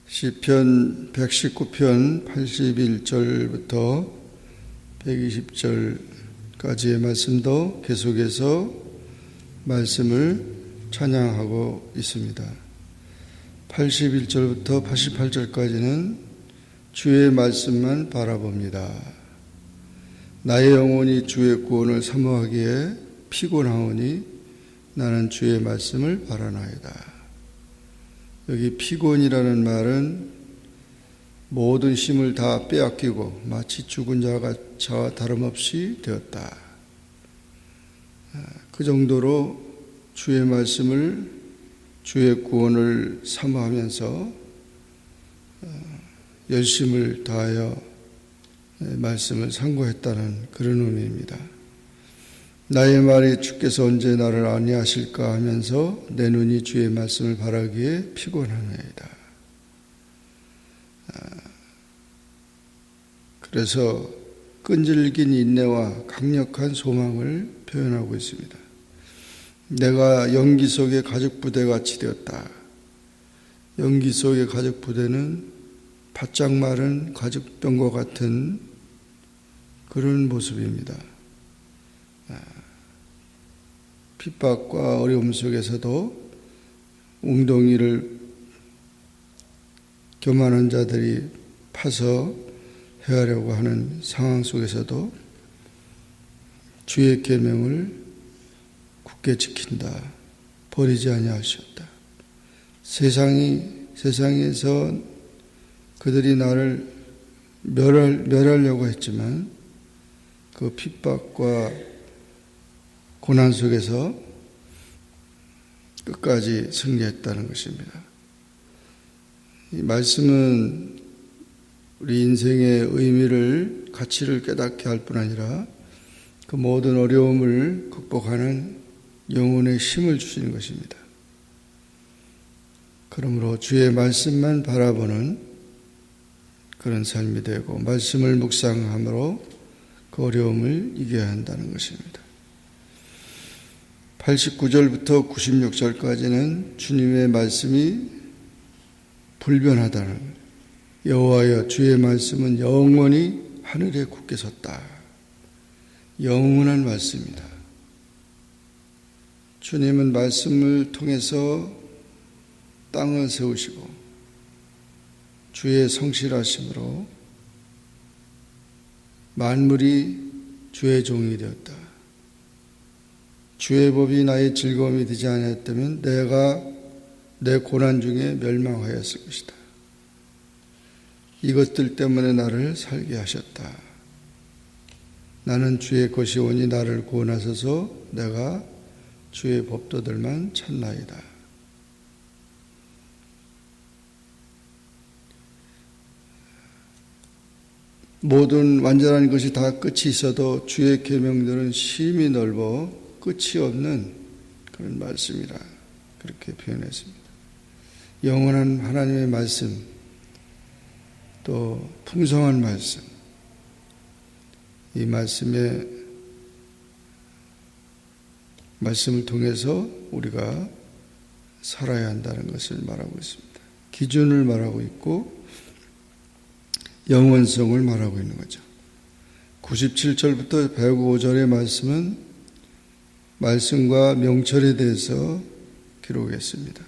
시편 119편 81절부터 120절까지의 말씀도 계속해서 말씀을 찬양하고 있습니다. 81절부터 88절까지는 주의 말씀만 바라봅니다. 나의 영혼이 주의 구원을 사모하기에 피곤하오니 나는 주의 말씀을 바라나이다. 여기 피곤이라는 말은 모든 힘을 다 빼앗기고 마치 죽은 자가 저와 다름없이 되었다. 그 정도로 주의 말씀을, 주의 구원을 사모하면서 열심을 다하여 말씀을 상고했다는 그런 의미입니다. 나의 말이 주께서 언제 나를 안위하실까 하면서 내 눈이 주의 말씀을 바라기에 피곤하나이다. 그래서 끈질긴 인내와 강력한 소망을 표현하고 있습니다. 내가 연기 속의 가죽 부대같이 되었다. 연기 속의 가죽 부대는 바짝 마른 가죽병과 같은 그런 모습입니다. 핍박과 어려움 속에서도 웅덩이를 교만한 자들이 파서 해하려고 하는 상황 속에서도 주의 계명을 굳게 지킨다. 버리지 아니하셨다. 세상에서 그들이 나를 멸하려고 했지만 그 핍박과 고난 속에서 끝까지 승리했다는 것입니다. 이 말씀은 우리 인생의 의미를, 가치를 깨닫게 할 뿐 아니라 그 모든 어려움을 극복하는 영혼의 힘을 주시는 것입니다. 그러므로 주의 말씀만 바라보는 그런 삶이 되고 말씀을 묵상함으로 그 어려움을 이겨야 한다는 것입니다. 89절부터 96절까지는 주님의 말씀이 불변하다는, 여호와여 주의 말씀은 영원히 하늘에 굳게 섰다. 영원한 말씀이다. 주님은 말씀을 통해서 땅을 세우시고 주의 성실하심으로 만물이 주의 종이 되었다. 주의 법이 나의 즐거움이 되지 않았다면 내가 내 고난 중에 멸망하였을 것이다. 이것들 때문에 나를 살게 하셨다. 나는 주의 것이 오니 나를 구원하소서. 내가 주의 법도들만 찾나이다. 모든 완전한 것이 다 끝이 있어도 주의 계명들은 심히 넓어 끝이 없는 그런 말씀이라 그렇게 표현했습니다. 영원한 하나님의 말씀, 또 풍성한 말씀, 이 말씀을 통해서 우리가 살아야 한다는 것을 말하고 있습니다. 기준을 말하고 있고 영원성을 말하고 있는 거죠. 97절부터 105절의 말씀은 말씀과 명철에 대해서 기록했습니다.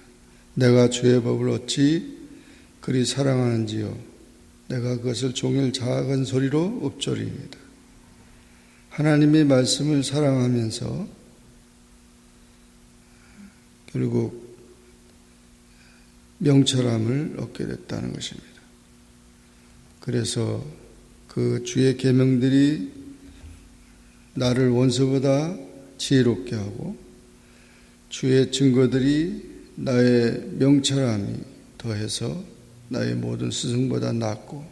내가 주의 법을 어찌 그리 사랑하는지요. 내가 그것을 종일 작은 소리로 읊조리입니다. 하나님의 말씀을 사랑하면서 결국 명철함을 얻게 됐다는 것입니다. 그래서 그 주의 계명들이 나를 원수보다 지혜롭게 하고 주의 증거들이 나의 명철함이 더해서 나의 모든 스승보다 낫고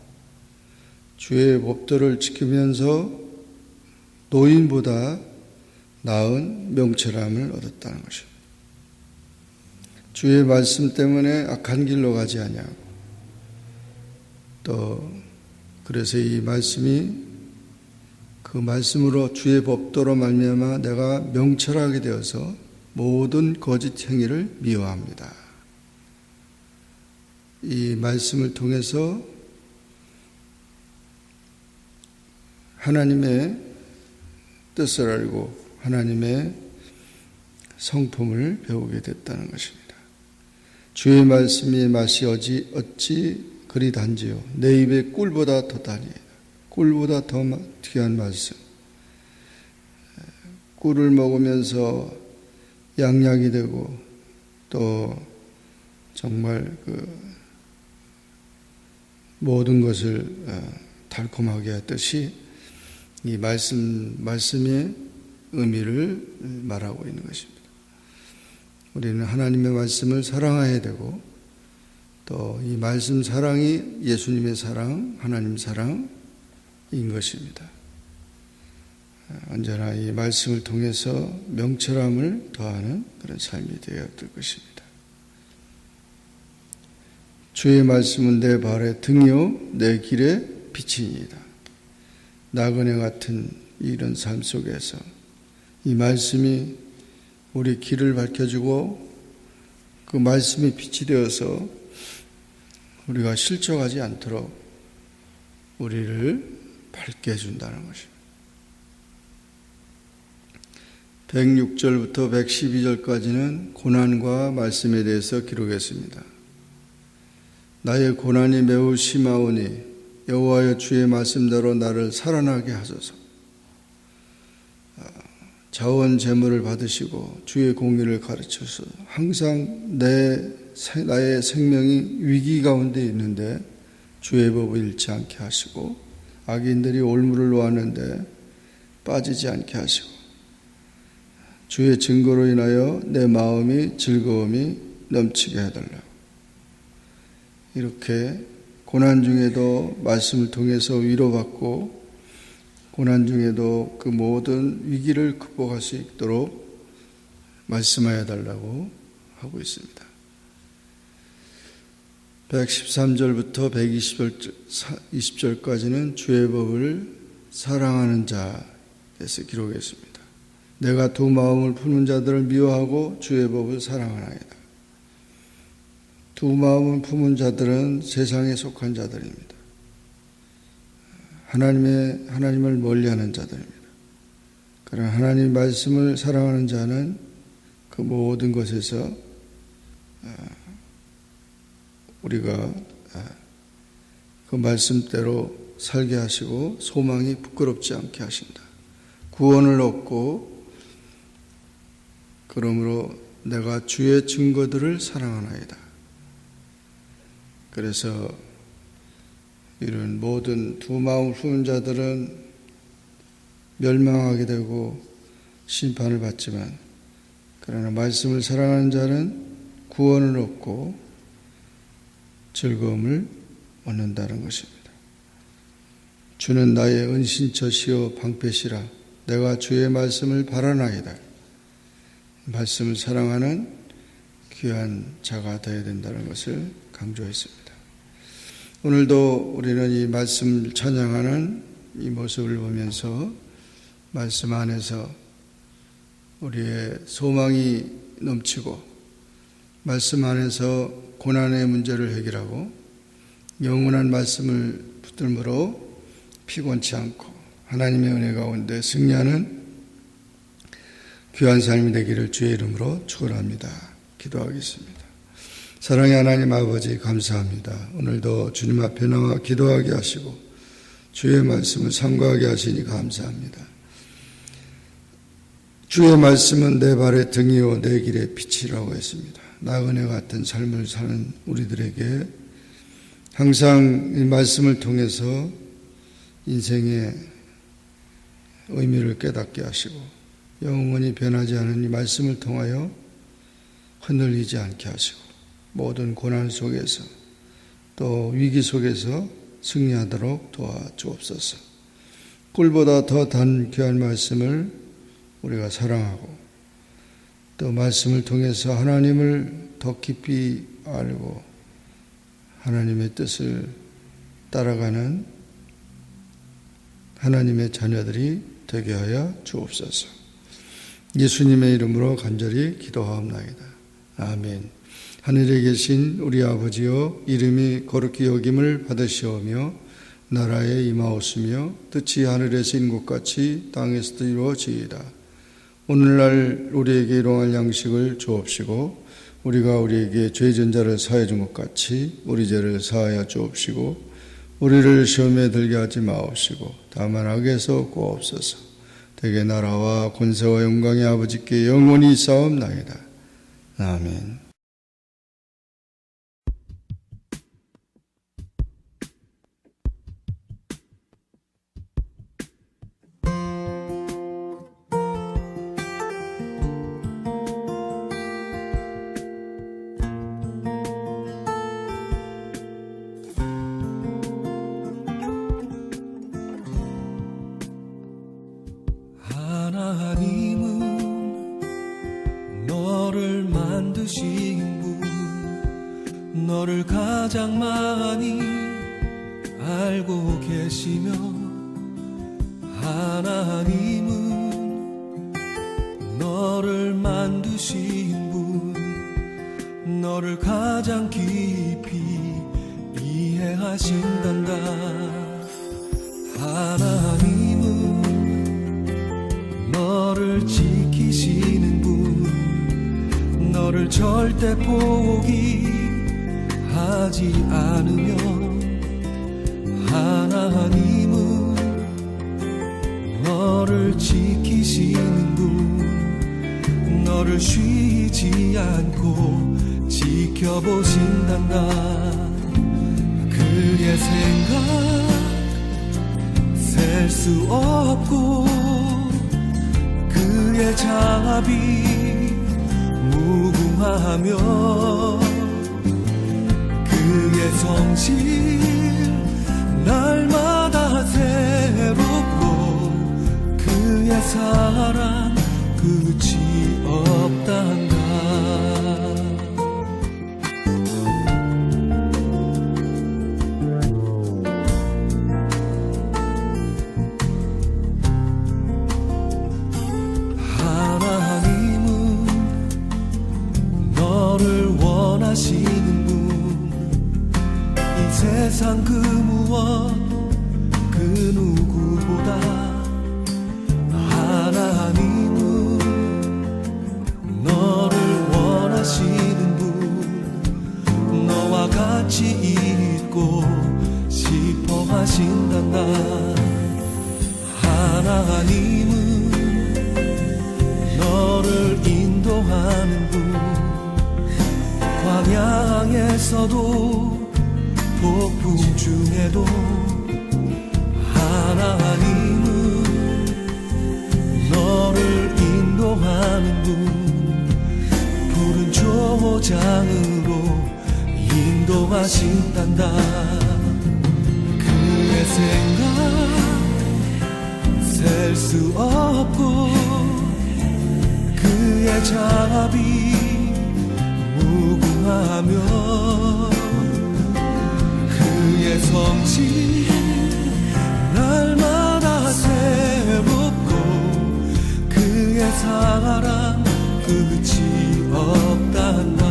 주의 법도를 지키면서 노인보다 나은 명철함을 얻었다는 것입니다. 주의 말씀 때문에 악한 길로 가지 아니하고 또 그래서 이 말씀이 그 말씀으로 주의 법도로 말미암아 내가 명철하게 되어서 모든 거짓 행위를 미워합니다. 이 말씀을 통해서 하나님의 뜻을 알고 하나님의 성품을 배우게 됐다는 것입니다. 주의 말씀이 맛이 어찌 그리 단지요. 내 입에 꿀보다 더 다니. 꿀보다 더 귀한 말씀. 꿀을 먹으면서 양약이 되고 또 정말 모든 것을 달콤하게 하듯이 이 말씀의 의미를 말하고 있는 것입니다. 우리는 하나님의 말씀을 사랑해야 되고 또 이 말씀 사랑이 예수님의 사랑, 하나님 사랑인 것입니다. 언제나 이 말씀을 통해서 명철함을 더하는 그런 삶이 되어야 될 것입니다. 주의 말씀은 내 발의 등이요 내 길의 빛이니이다. 나그네 같은 이런 삶 속에서 이 말씀이 우리 길을 밝혀주고 그 말씀이 빛이 되어서 우리가 실족하지 않도록 우리를 밝게 해준다는 것입니다. 106절부터 112절까지는 고난과 말씀에 대해서 기록했습니다. 나의 고난이 매우 심하오니 여호와여 주의 말씀대로 나를 살아나게 하소서. 자원 재물을 받으시고 주의 공의를 가르쳐서 항상 나의 생명이 위기 가운데 있는데 주의 법을 잃지 않게 하시고 악인들이 올무를 놓았는데 빠지지 않게 하시고 주의 증거로 인하여 내 마음이 즐거움이 넘치게 해달라고. 이렇게 고난 중에도 말씀을 통해서 위로받고 고난 중에도 그 모든 위기를 극복할 수 있도록 말씀하여 달라고 하고 있습니다. 113절부터 120절까지는 주의 법을 사랑하는 자에서 기록했습니다. 내가 두 마음을 푸는 자들을 미워하고 주의 법을 사랑하나이다. 두 마음을 품은 자들은 세상에 속한 자들입니다. 하나님을 멀리하는 자들입니다. 그러나 하나님 말씀을 사랑하는 자는 그 모든 것에서 우리가 그 말씀대로 살게 하시고 소망이 부끄럽지 않게 하신다. 구원을 얻고 그러므로 내가 주의 증거들을 사랑하나이다. 그래서 이런 모든 두 마음을 품은 자들은 멸망하게 되고 심판을 받지만 그러나 말씀을 사랑하는 자는 구원을 얻고 즐거움을 얻는다는 것입니다. 주는 나의 은신처시요 방패시라. 내가 주의 말씀을 바라나이다. 말씀을 사랑하는 귀한 자가 되어야 된다는 것을 강조했습니다. 오늘도 우리는 이 말씀을 찬양하는 이 모습을 보면서 말씀 안에서 우리의 소망이 넘치고 말씀 안에서 고난의 문제를 해결하고 영원한 말씀을 붙들므로 피곤치 않고 하나님의 은혜 가운데 승리하는 귀한 삶이 되기를 주의 이름으로 축원합니다. 기도하겠습니다. 사랑의 하나님 아버지 감사합니다. 오늘도 주님 앞에 나와 기도하게 하시고 주의 말씀을 삼가하게 하시니 감사합니다. 주의 말씀은 내 발의 등이요 내 길의 빛이라고 했습니다. 나그네 같은 삶을 사는 우리들에게 항상 이 말씀을 통해서 인생의 의미를 깨닫게 하시고 영원히 변하지 않은 이 말씀을 통하여 흔들리지 않게 하시고 모든 고난 속에서 또 위기 속에서 승리하도록 도와주옵소서. 꿀보다 더 단 귀한 말씀을 우리가 사랑하고 또 말씀을 통해서 하나님을 더 깊이 알고 하나님의 뜻을 따라가는 하나님의 자녀들이 되게 하여 주옵소서. 예수님의 이름으로 간절히 기도하옵나이다. 아멘. 하늘에 계신 우리 아버지여, 이름이 거룩히 여김을 받으시오며 나라에 임하옵시며 뜻이 하늘에서 이룬 것 같이 땅에서도 이루어지이다. 오늘날 우리에게 일용할 양식을 주옵시고 우리가 우리에게 죄진 자를 사하여 준 것 같이 우리 죄를 사하여 주옵시고 우리를 시험에 들게 하지 마옵시고 다만 악에서 구하옵소서. 대개 나라와 권세와 영광의 아버지께 영원히 있사옵나이다. 아멘. 하나님은 너를 만드신 분, 너를 가장 많이 알고 계시며, 하나님은 너를 만드신 분, 너를 가장 깊이 이해하신단다. 하나님은 너를 지키시는 분, 너를 절대 포기하지 않으며, 하나님은 너를 지키시는 분, 너를 쉬지 않고 지켜보신단다. 그의 생각 셀 수 없고 그의 자비 무궁하며 그의 성실 날마다 새롭고 그의 사랑 끝이 없단다. 원하시는 분, 이 세상 그 무엇 그 누구보다 하나님은 너를 원하시는 분, 너와 같이 있고 싶어 하신단다. 하나님은 너를 인도하는 분, 광야에서도 폭풍 중에도 하나님은 너를 인도하는 분, 푸른 초장으로 인도하신단다. 그의 생각 셀 수 없고 그의 자비 무궁하며 그의 성실 날마다 새롭고 그의 사랑 끝이 없단다.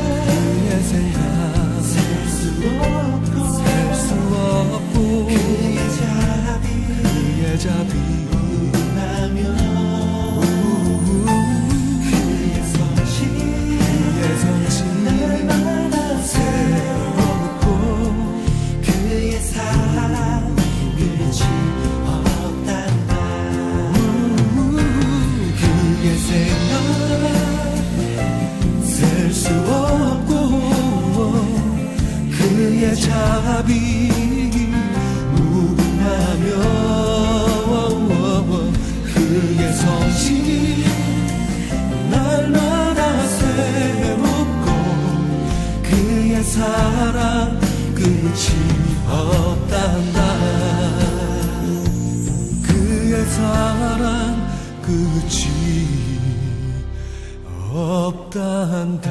그의 생각 셀 수 없고 그의 자비 무궁하며 날마다 새롭고 그의 사랑 끝이 없단다. 그의 생각 셀 수 없고 그의 자비 무궁하며 그의 성실 날마다 새롭고 그의 사랑 끝이 없단다. 그의 사랑 끝이 없단다.